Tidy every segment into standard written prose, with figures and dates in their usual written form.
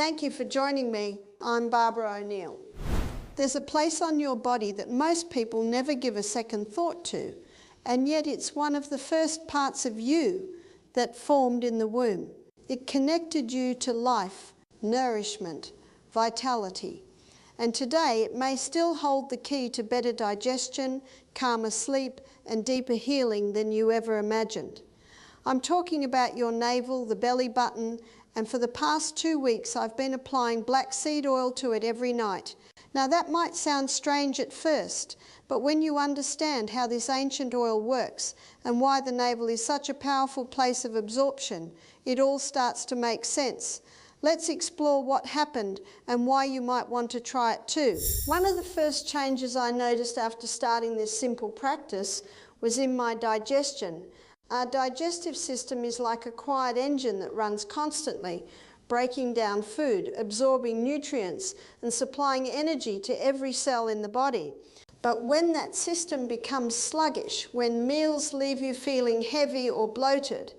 Thank you for joining me. I'm Barbara O'Neill. There's a place on your body that most people never give a second thought to, and yet it's one of the first parts of you that formed in the womb. It connected you to life, nourishment, vitality. And today it may still hold the key to better digestion, calmer sleep, and deeper healing than you ever imagined. I'm talking about your navel, the belly button, and for the past 2 weeks I've been applying black seed oil to it every night. Now that might sound strange at first, but when you understand how this ancient oil works and why the navel is such a powerful place of absorption, it all starts to make sense. Let's explore what happened and why you might want to try it too. One of the first changes I noticed after starting this simple practice was in my digestion. Our digestive system is like a quiet engine that runs constantly, breaking down food, absorbing nutrients, and supplying energy to every cell in the body. But when that system becomes sluggish, when meals leave you feeling heavy or bloated,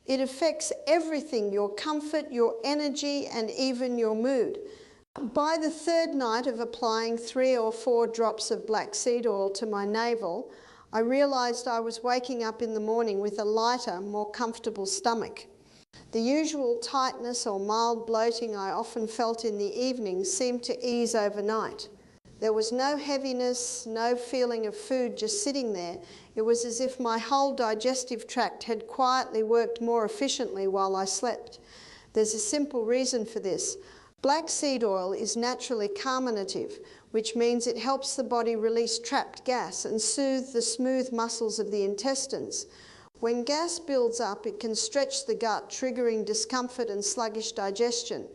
it affects everything: your comfort, your energy, and even your mood. By the third night of applying 3 or 4 drops of black seed oil to my navel, I realised I was waking up in the morning with a lighter, more comfortable stomach. The usual tightness or mild bloating I often felt in the evening seemed to ease overnight. There was no heaviness, no feeling of food just sitting there. It was as if my whole digestive tract had quietly worked more efficiently while I slept. There's a simple reason for this. Black seed oil is naturally carminative, which means it helps the body release trapped gas and soothe the smooth muscles of the intestines. When gas builds up, it can stretch the gut, triggering discomfort and sluggish digestion.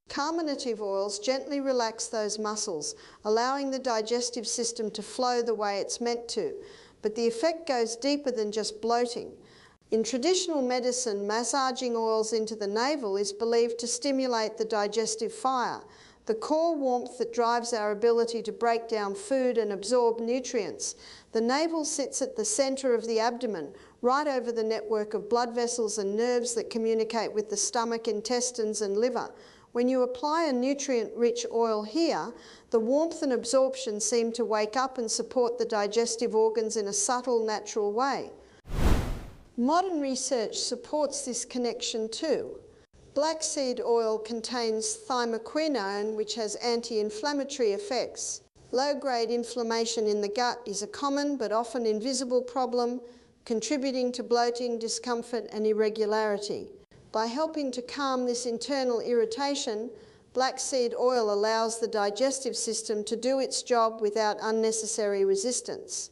Carminative oils gently relax those muscles, allowing the digestive system to flow the way it's meant to. But the effect goes deeper than just bloating. In traditional medicine, massaging oils into the navel is believed to stimulate the digestive fire, the core warmth that drives our ability to break down food and absorb nutrients. The navel sits at the centre of the abdomen, right over the network of blood vessels and nerves that communicate with the stomach, intestines, and liver. When you apply a nutrient-rich oil here, the warmth and absorption seem to wake up and support the digestive organs in a subtle, natural way. Modern research supports this connection too. Black seed oil contains thymoquinone, which has anti-inflammatory effects. Low-grade inflammation in the gut is a common but often invisible problem, contributing to bloating, discomfort, and irregularity. By helping to calm this internal irritation, black seed oil allows the digestive system to do its job without unnecessary resistance.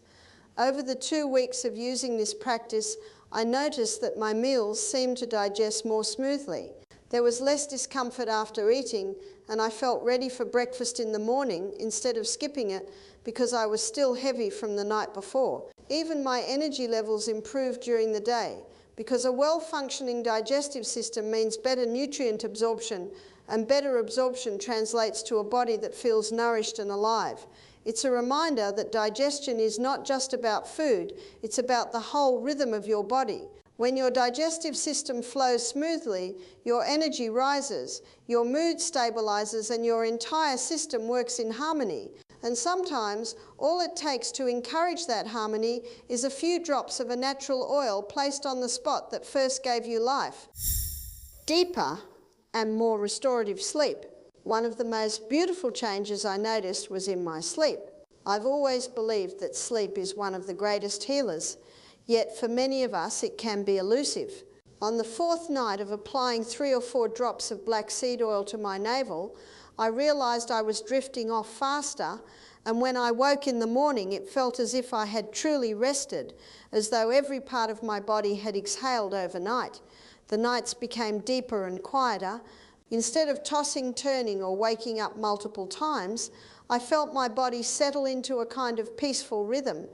Over the 2 weeks of using this practice, I noticed that my meals seemed to digest more smoothly. There was less discomfort after eating, and I felt ready for breakfast in the morning instead of skipping it because I was still heavy from the night before. Even my energy levels improved during the day, because a well-functioning digestive system means better nutrient absorption, and better absorption translates to a body that feels nourished and alive. It's a reminder that digestion is not just about food, it's about the whole rhythm of your body. When your digestive system flows smoothly, your energy rises, your mood stabilizes, and your entire system works in harmony. And sometimes all it takes to encourage that harmony is a few drops of a natural oil placed on the spot that first gave you life. Deeper and more restorative sleep. One of the most beautiful changes I noticed was in my sleep. I've always believed that sleep is one of the greatest healers, yet for many of us it can be elusive. On the 4th night of applying 3 or 4 drops of black seed oil to my navel, I realised I was drifting off faster, and when I woke in the morning it felt as if I had truly rested, as though every part of my body had exhaled overnight. The nights became deeper and quieter. Instead of tossing, turning, or waking up multiple times, I felt my body settle into a kind of peaceful rhythm.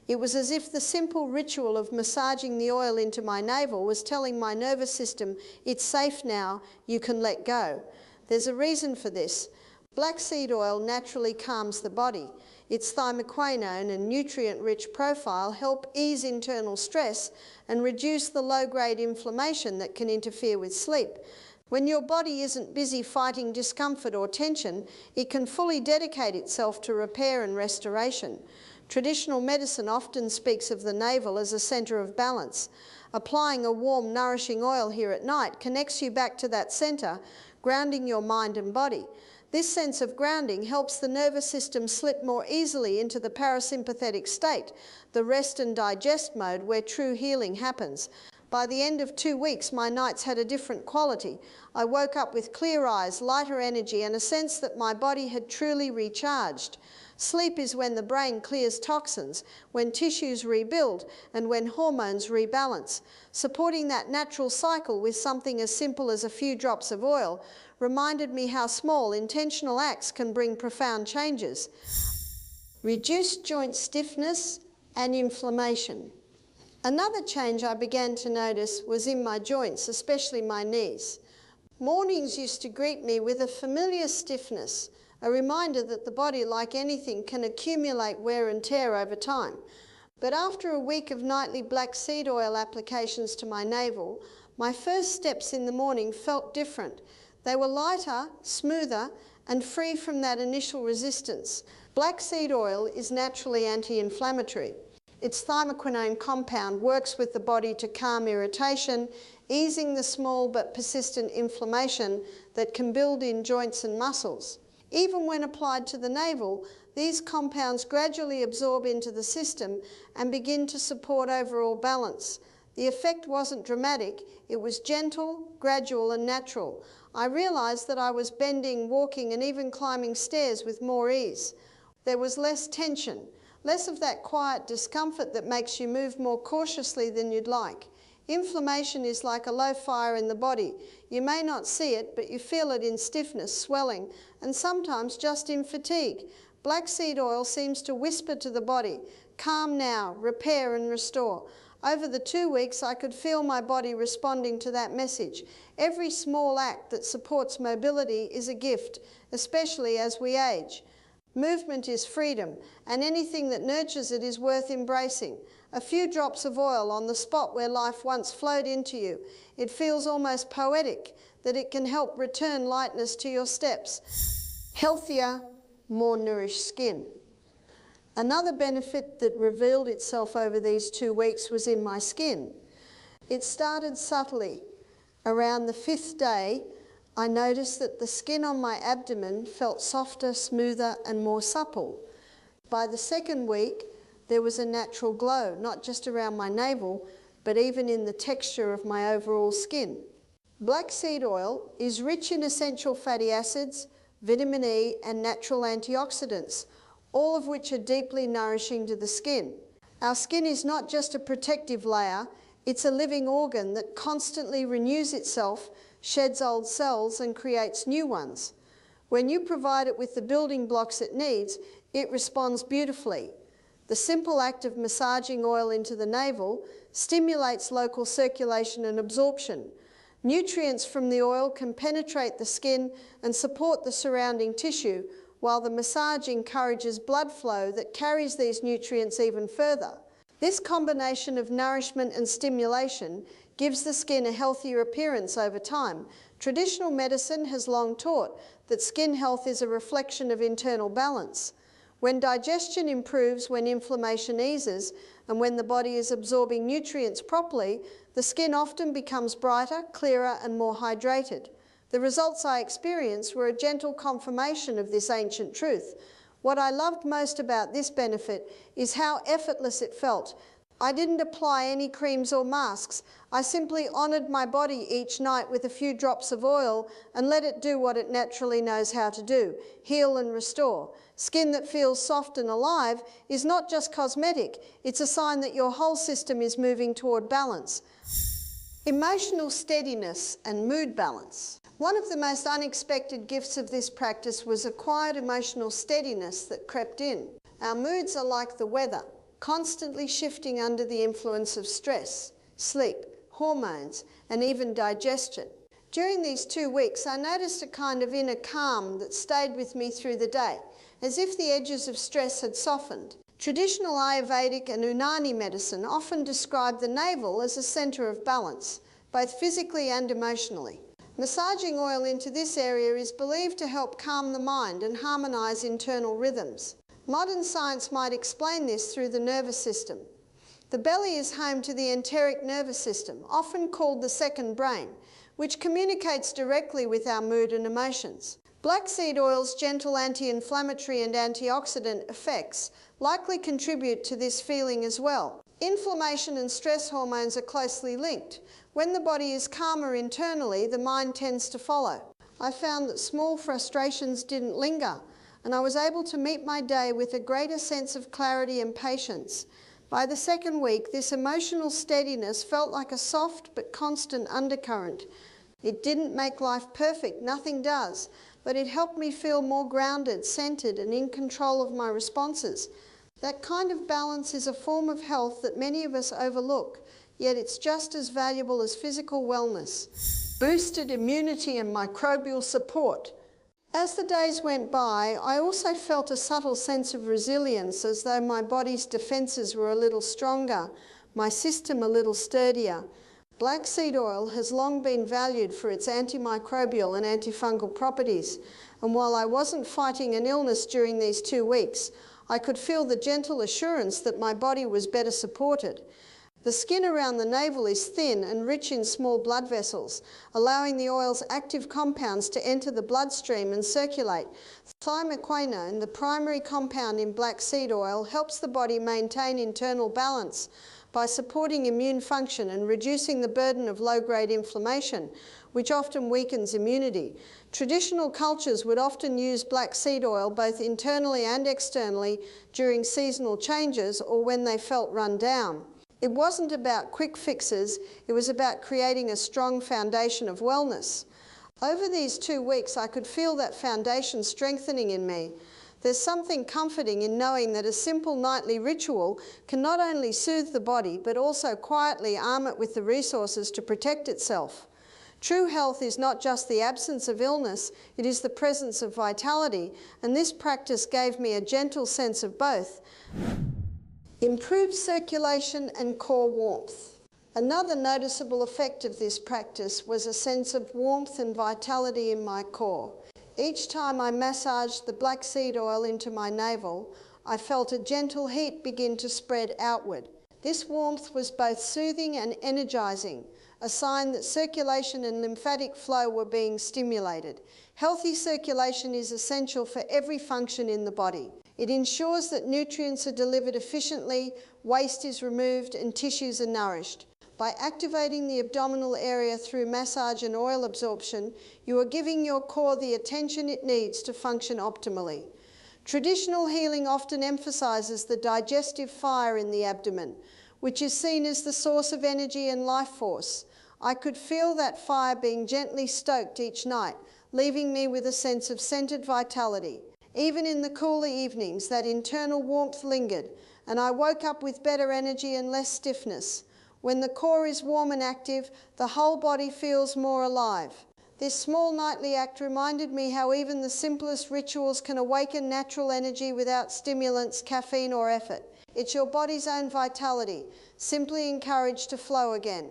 It was as if the simple ritual of massaging the oil into my navel was telling my nervous system, it's safe now, you can let go. There's a reason for this. Black seed oil naturally calms the body. Its thymoquinone and nutrient-rich profile help ease internal stress and reduce the low-grade inflammation that can interfere with sleep. When your body isn't busy fighting discomfort or tension, it can fully dedicate itself to repair and restoration. Traditional medicine often speaks of the navel as a centre of balance. Applying a warm, nourishing oil here at night connects you back to that centre, grounding your mind and body. This sense of grounding helps the nervous system slip more easily into the parasympathetic state, the rest and digest mode where true healing happens. By the end of 2 weeks, my nights had a different quality. I woke up with clear eyes, lighter energy, and a sense that my body had truly recharged. Sleep is when the brain clears toxins, when tissues rebuild, and when hormones rebalance. Supporting that natural cycle with something as simple as a few drops of oil reminded me how small, intentional acts can bring profound changes. Reduced joint stiffness and inflammation. Another change I began to notice was in my joints, especially my knees. Mornings used to greet me with a familiar stiffness, a reminder that the body, like anything, can accumulate wear and tear over time. But after a week of nightly black seed oil applications to my navel, my first steps in the morning felt different. They were lighter, smoother, and free from that initial resistance. Black seed oil is naturally anti-inflammatory. Its thymoquinone compound works with the body to calm irritation, easing the small but persistent inflammation that can build in joints and muscles. Even when applied to the navel, these compounds gradually absorb into the system and begin to support overall balance. The effect wasn't dramatic, it was gentle, gradual and natural. I realised that I was bending, walking and even climbing stairs with more ease. There was less tension, less of that quiet discomfort that makes you move more cautiously than you'd like. Inflammation is like a low fire in the body. You may not see it, but you feel it in stiffness, swelling, and sometimes just in fatigue. Black seed oil seems to whisper to the body, calm now, repair and restore. Over the 2 weeks, I could feel my body responding to that message. Every small act that supports mobility is a gift, especially as we age. Movement is freedom, and anything that nurtures it is worth embracing. A few drops of oil on the spot where life once flowed into you. It feels almost poetic that it can help return lightness to your steps. Healthier, more nourished skin. Another benefit that revealed itself over these 2 weeks was in my skin. It started subtly. Around the 5th day, I noticed that the skin on my abdomen felt softer, smoother and more supple. By the 2nd week, there was a natural glow, not just around my navel, but even in the texture of my overall skin. Black seed oil is rich in essential fatty acids, vitamin E and natural antioxidants, all of which are deeply nourishing to the skin. Our skin is not just a protective layer, it's a living organ that constantly renews itself, sheds old cells and creates new ones. When you provide it with the building blocks it needs, it responds beautifully. The simple act of massaging oil into the navel stimulates local circulation and absorption. Nutrients from the oil can penetrate the skin and support the surrounding tissue, while the massage encourages blood flow that carries these nutrients even further. This combination of nourishment and stimulation gives the skin a healthier appearance over time. Traditional medicine has long taught that skin health is a reflection of internal balance. When digestion improves, when inflammation eases, and when the body is absorbing nutrients properly, the skin often becomes brighter, clearer, and more hydrated. The results I experienced were a gentle confirmation of this ancient truth. What I loved most about this benefit is how effortless it felt. I didn't apply any creams or masks. I simply honoured my body each night with a few drops of oil and let it do what it naturally knows how to do, heal and restore. Skin that feels soft and alive is not just cosmetic, it's a sign that your whole system is moving toward balance. Emotional steadiness and mood balance. One of the most unexpected gifts of this practice was a quiet emotional steadiness that crept in. Our moods are like the weather, constantly shifting under the influence of stress, sleep, hormones, and even digestion. During these 2 weeks, I noticed a kind of inner calm that stayed with me through the day, as if the edges of stress had softened. Traditional Ayurvedic and Unani medicine often describe the navel as a centre of balance, both physically and emotionally. Massaging oil into this area is believed to help calm the mind and harmonise internal rhythms. Modern science might explain this through the nervous system. The belly is home to the enteric nervous system, often called the second brain, which communicates directly with our mood and emotions. Black seed oil's gentle anti-inflammatory and antioxidant effects likely contribute to this feeling as well. Inflammation and stress hormones are closely linked. When the body is calmer internally, the mind tends to follow. I found that small frustrations didn't linger, and I was able to meet my day with a greater sense of clarity and patience. By the second week, this emotional steadiness felt like a soft but constant undercurrent. It didn't make life perfect, nothing does, but it helped me feel more grounded, centered, and in control of my responses. That kind of balance is a form of health that many of us overlook, yet it's just as valuable as physical wellness. Boosted immunity and microbial support. As the days went by, I also felt a subtle sense of resilience, as though my body's defences were a little stronger, my system a little sturdier. Black seed oil has long been valued for its antimicrobial and antifungal properties, and while I wasn't fighting an illness during these 2 weeks, I could feel the gentle assurance that my body was better supported. The skin around the navel is thin and rich in small blood vessels, allowing the oil's active compounds to enter the bloodstream and circulate. Thymoquinone, the primary compound in black seed oil, helps the body maintain internal balance by supporting immune function and reducing the burden of low-grade inflammation, which often weakens immunity. Traditional cultures would often use black seed oil both internally and externally during seasonal changes or when they felt run down. It wasn't about quick fixes, it was about creating a strong foundation of wellness. Over these 2 weeks, I could feel that foundation strengthening in me. There's something comforting in knowing that a simple nightly ritual can not only soothe the body, but also quietly arm it with the resources to protect itself. True health is not just the absence of illness, it is the presence of vitality, and this practice gave me a gentle sense of both. Improved circulation and core warmth. Another noticeable effect of this practice was a sense of warmth and vitality in my core. Each time I massaged the black seed oil into my navel, I felt a gentle heat begin to spread outward. This warmth was both soothing and energizing, a sign that circulation and lymphatic flow were being stimulated. Healthy circulation is essential for every function in the body. It ensures that nutrients are delivered efficiently, waste is removed, and tissues are nourished. By activating the abdominal area through massage and oil absorption, you are giving your core the attention it needs to function optimally. Traditional healing often emphasizes the digestive fire in the abdomen, which is seen as the source of energy and life force. I could feel that fire being gently stoked each night, leaving me with a sense of centered vitality. Even in the cooler evenings, that internal warmth lingered, and I woke up with better energy and less stiffness. When the core is warm and active, the whole body feels more alive. This small nightly act reminded me how even the simplest rituals can awaken natural energy without stimulants, caffeine, or effort. It's your body's own vitality, simply encouraged to flow again.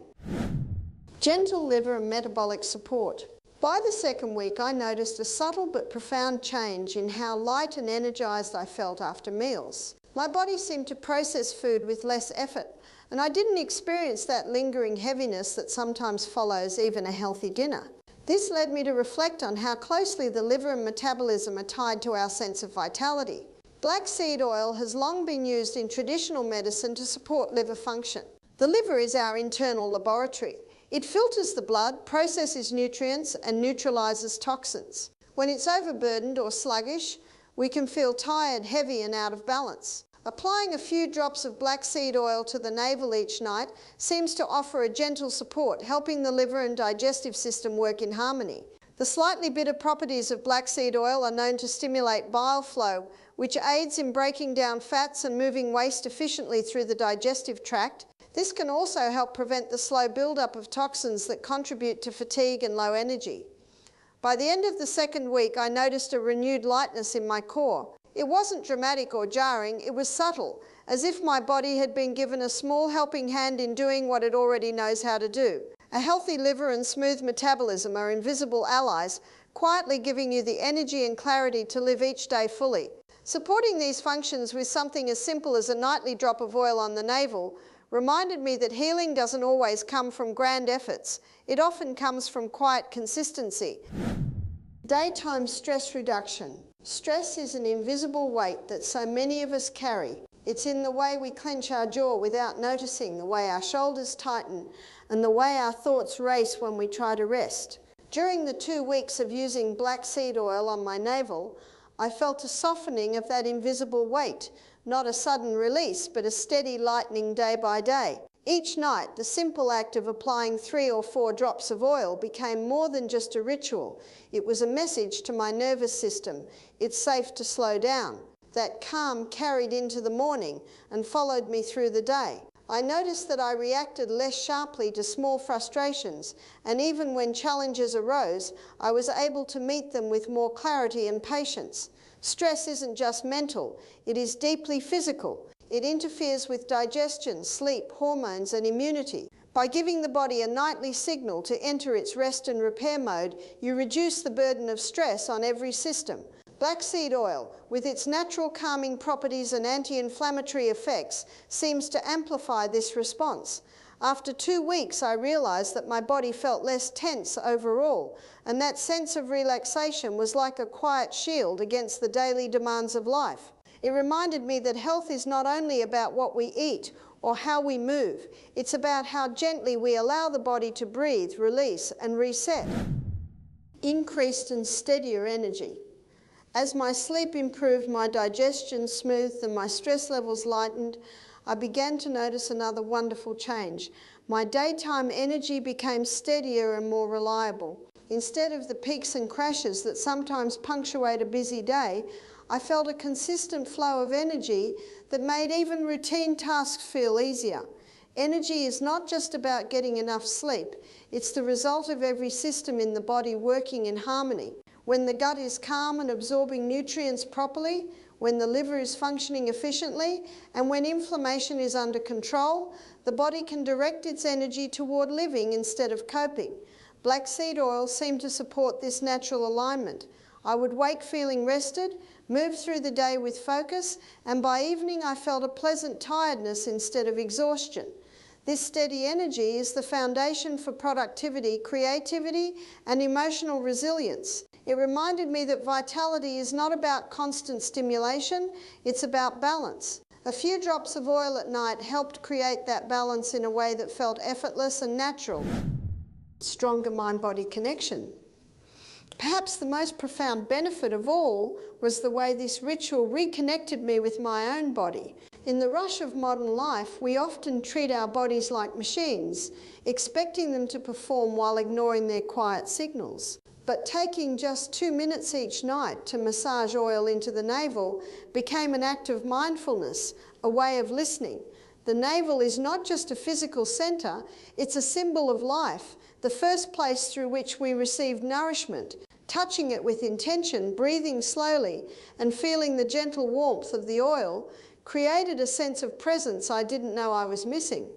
Gentle liver and metabolic support. By the second week, I noticed a subtle but profound change in how light and energized I felt after meals. My body seemed to process food with less effort, and I didn't experience that lingering heaviness that sometimes follows even a healthy dinner. This led me to reflect on how closely the liver and metabolism are tied to our sense of vitality. Black seed oil has long been used in traditional medicine to support liver function. The liver is our internal laboratory. It filters the blood, processes nutrients, and neutralizes toxins. When it's overburdened or sluggish, we can feel tired, heavy, and out of balance. Applying a few drops of black seed oil to the navel each night seems to offer a gentle support, helping the liver and digestive system work in harmony. The slightly bitter properties of black seed oil are known to stimulate bile flow, which aids in breaking down fats and moving waste efficiently through the digestive tract. This can also help prevent the slow buildup of toxins that contribute to fatigue and low energy. By the end of the second week, I noticed a renewed lightness in my core. It wasn't dramatic or jarring, it was subtle, as if my body had been given a small helping hand in doing what it already knows how to do. A healthy liver and smooth metabolism are invisible allies, quietly giving you the energy and clarity to live each day fully. Supporting these functions with something as simple as a nightly drop of oil on the navel reminded me that healing doesn't always come from grand efforts. It often comes from quiet consistency. Daytime stress reduction. Stress is an invisible weight that so many of us carry. It's in the way we clench our jaw without noticing, the way our shoulders tighten, and the way our thoughts race when we try to rest. During the 2 weeks of using black seed oil on my navel, I felt a softening of that invisible weight, not a sudden release, but a steady lightening day by day. Each night, the simple act of applying 3 or 4 drops of oil became more than just a ritual. It was a message to my nervous system. It's safe to slow down. That calm carried into the morning and followed me through the day. I noticed that I reacted less sharply to small frustrations, and even when challenges arose, I was able to meet them with more clarity and patience. Stress isn't just mental, it is deeply physical. It interferes with digestion, sleep, hormones, and immunity. By giving the body a nightly signal to enter its rest and repair mode, you reduce the burden of stress on every system. Black seed oil, with its natural calming properties and anti-inflammatory effects, seems to amplify this response. After 2 weeks, I realized that my body felt less tense overall, and that sense of relaxation was like a quiet shield against the daily demands of life. It reminded me that health is not only about what we eat or how we move, it's about how gently we allow the body to breathe, release, and reset. Increased and steadier energy. As my sleep improved, my digestion smoothed, and my stress levels lightened, I began to notice another wonderful change. My daytime energy became steadier and more reliable. Instead of the peaks and crashes that sometimes punctuate a busy day, I felt a consistent flow of energy that made even routine tasks feel easier. Energy is not just about getting enough sleep, it's the result of every system in the body working in harmony. When the gut is calm and absorbing nutrients properly, when the liver is functioning efficiently, and when inflammation is under control, the body can direct its energy toward living instead of coping. Black seed oil seemed to support this natural alignment. I would wake feeling rested, move through the day with focus, and by evening I felt a pleasant tiredness instead of exhaustion. This steady energy is the foundation for productivity, creativity, and emotional resilience. It reminded me that vitality is not about constant stimulation, it's about balance. A few drops of oil at night helped create that balance in a way that felt effortless and natural. Stronger mind-body connection. Perhaps the most profound benefit of all was the way this ritual reconnected me with my own body. In the rush of modern life, we often treat our bodies like machines, expecting them to perform while ignoring their quiet signals. But taking just 2 minutes each night to massage oil into the navel became an act of mindfulness, a way of listening. The navel is not just a physical center, it's a symbol of life, the first place through which we receive nourishment. Touching it with intention, breathing slowly, and feeling the gentle warmth of the oil created a sense of presence I didn't know I was missing.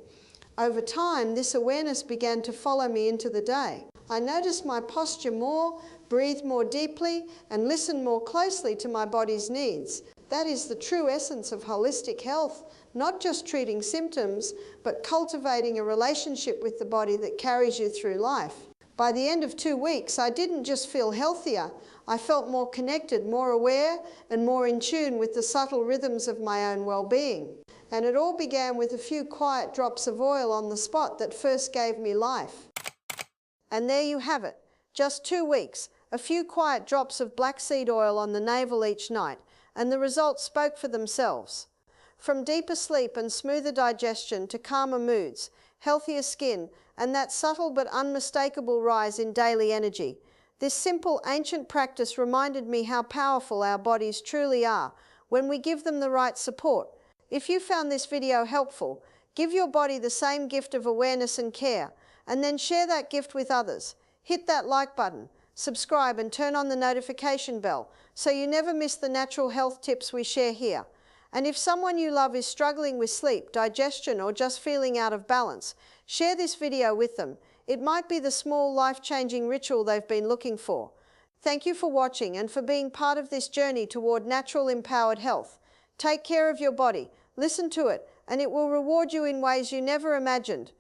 Over time, this awareness began to follow me into the day. I noticed my posture more, breathed more deeply, and listened more closely to my body's needs. That is the true essence of holistic health, not just treating symptoms, but cultivating a relationship with the body that carries you through life. By the end of 2 weeks, I didn't just feel healthier, I felt more connected, more aware, and more in tune with the subtle rhythms of my own well-being. And it all began with a few quiet drops of oil on the spot that first gave me life. And there you have it, just 2 weeks, a few quiet drops of black seed oil on the navel each night, and the results spoke for themselves. From deeper sleep and smoother digestion to calmer moods, healthier skin, and that subtle but unmistakable rise in daily energy. This simple ancient practice reminded me how powerful our bodies truly are when we give them the right support. If you found this video helpful, give your body the same gift of awareness and care, and then share that gift with others. Hit that like button, subscribe, and turn on the notification bell so you never miss the natural health tips we share here. And if someone you love is struggling with sleep, digestion, or just feeling out of balance, share this video with them. It might be the small life-changing ritual they've been looking for. Thank you for watching and for being part of this journey toward natural empowered health. Take care of your body, listen to it, and it will reward you in ways you never imagined.